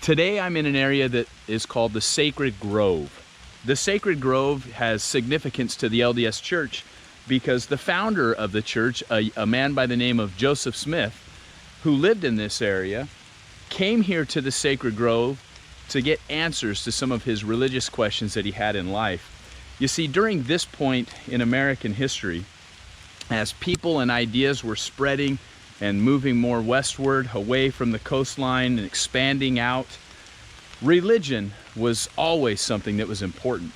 Today I'm in an area that is called the Sacred Grove. The Sacred Grove has significance to the LDS Church because the founder of the church, a man by the name of Joseph Smith, who lived in this area, came here to the Sacred Grove to get answers to some of his religious questions that he had in life. You see, during this point in American history, as people and ideas were spreading and moving more westward, away from the coastline and expanding out, religion was always something that was important.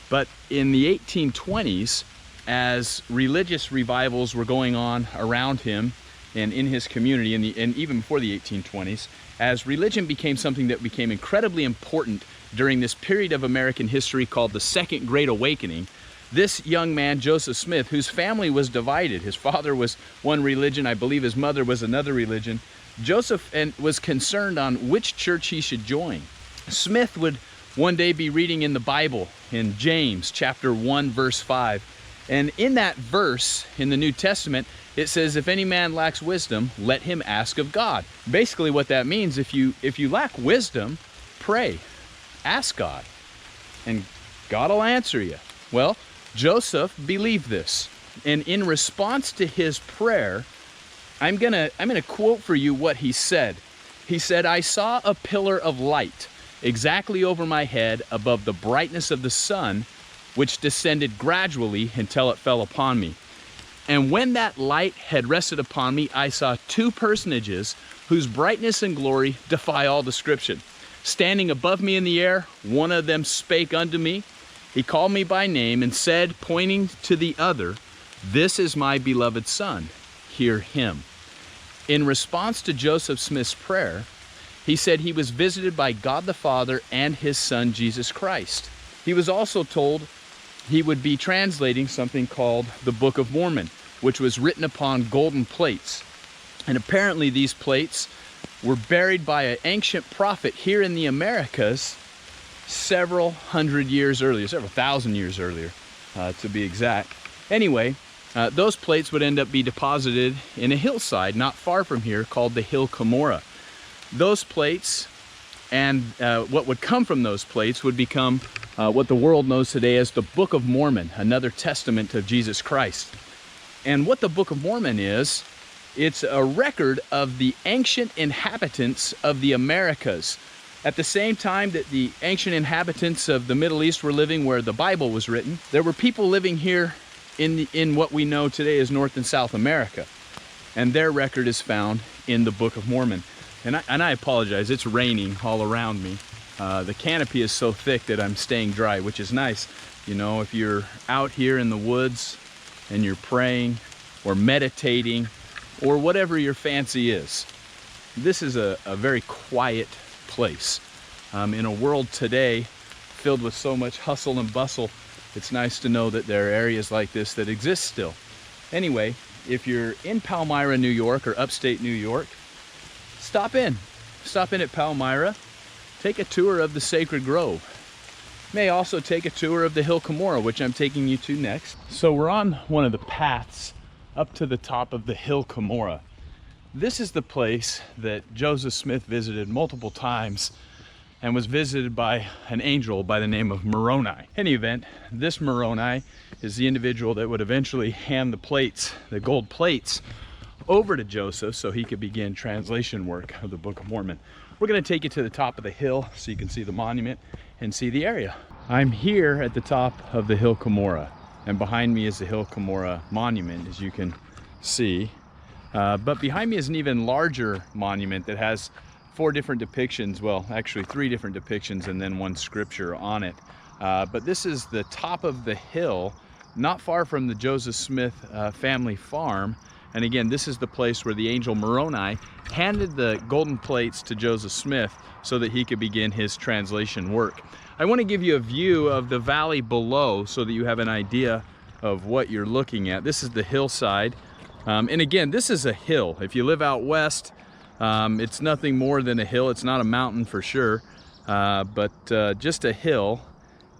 But in the 1820s, as religious revivals were going on around him and in his community, and even before the 1820s, as religion became something that became incredibly important during this period of American history called the Second Great Awakening, this young man, Joseph Smith, whose family was divided, his father was one religion, I believe his mother was another religion, Joseph was concerned on which church he should join. Smith would one day be reading in the Bible in James chapter 1 verse 5, and in that verse in the New Testament it says, if any man lacks wisdom, let him ask of God. Basically what that means, if you lack wisdom, pray, ask God, and God will answer you. Well, Joseph believed this, and in response to his prayer, I'm gonna quote for you what he said. He said, I saw a pillar of light exactly over my head above the brightness of the sun, which descended gradually until it fell upon me. And when that light had rested upon me, I saw two personages whose brightness and glory defy all description. Standing above me in the air, one of them spake unto me. He called me by name and said, pointing to the other, this is my beloved son, hear him. In response to Joseph Smith's prayer, he said he was visited by God the Father and his son, Jesus Christ. He was also told he would be translating something called the Book of Mormon, which was written upon golden plates. And apparently these plates were buried by an ancient prophet here in the Americas several hundred years earlier, several thousand years earlier, to be exact. Anyway, those plates would end up be deposited in a hillside not far from here called the Hill Cumorah. Those plates and what would come from those plates would become what the world knows today as the Book of Mormon, another testament of Jesus Christ. And what the Book of Mormon is, it's a record of the ancient inhabitants of the Americas. At the same time that the ancient inhabitants of the Middle East were living where the Bible was written, there were people living here in what we know today as North and South America. And their record is found in the Book of Mormon. And I apologize, it's raining all around me. The canopy is so thick that I'm staying dry, which is nice. You know, if you're out here in the woods and you're praying or meditating or whatever your fancy is, this is a very quiet place. In a world today filled with so much hustle and bustle, it's nice to know that there are areas like this that exist still. Anyway, if you're in Palmyra, New York, or upstate New York, stop in at Palmyra, take a tour of the Sacred Grove. You may also take a tour of the Hill Cumorah, which I'm taking you to next. So we're on one of the paths up to the top of the Hill Cumorah. This is the place that Joseph Smith visited multiple times and was visited by an angel by the name of Moroni. In any event, this Moroni is the individual that would eventually hand the plates, the gold plates, over to Joseph so he could begin translation work of the Book of Mormon. We're going to take you to the top of the hill so you can see the monument and see the area. I'm here at the top of the Hill Cumorah, and behind me is the Hill Cumorah monument, as you can see. But behind me is an even larger monument that has 4 different depictions, well, actually 3 different depictions and then one scripture on it. But this is the top of the hill, not far from the Joseph Smith family farm. And again, this is the place where the angel Moroni handed the golden plates to Joseph Smith so that he could begin his translation work. I want to give you a view of the valley below so that you have an idea of what you're looking at. This is the hillside. And again, this is a hill. If you live out west, it's nothing more than a hill. It's not a mountain for sure, but just a hill.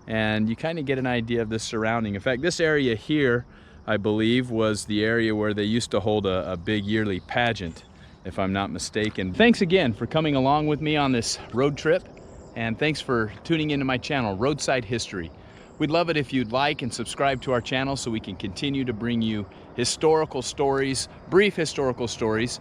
And you kind of get an idea of the surrounding. In fact, this area here, I believe, was the area where they used to hold a big yearly pageant. if I'm not mistaken. Thanks again for coming along with me on this road trip, and thanks for tuning into my channel, Roadside History. We'd love it if you'd like and subscribe to our channel so we can continue to bring you historical stories, brief historical stories,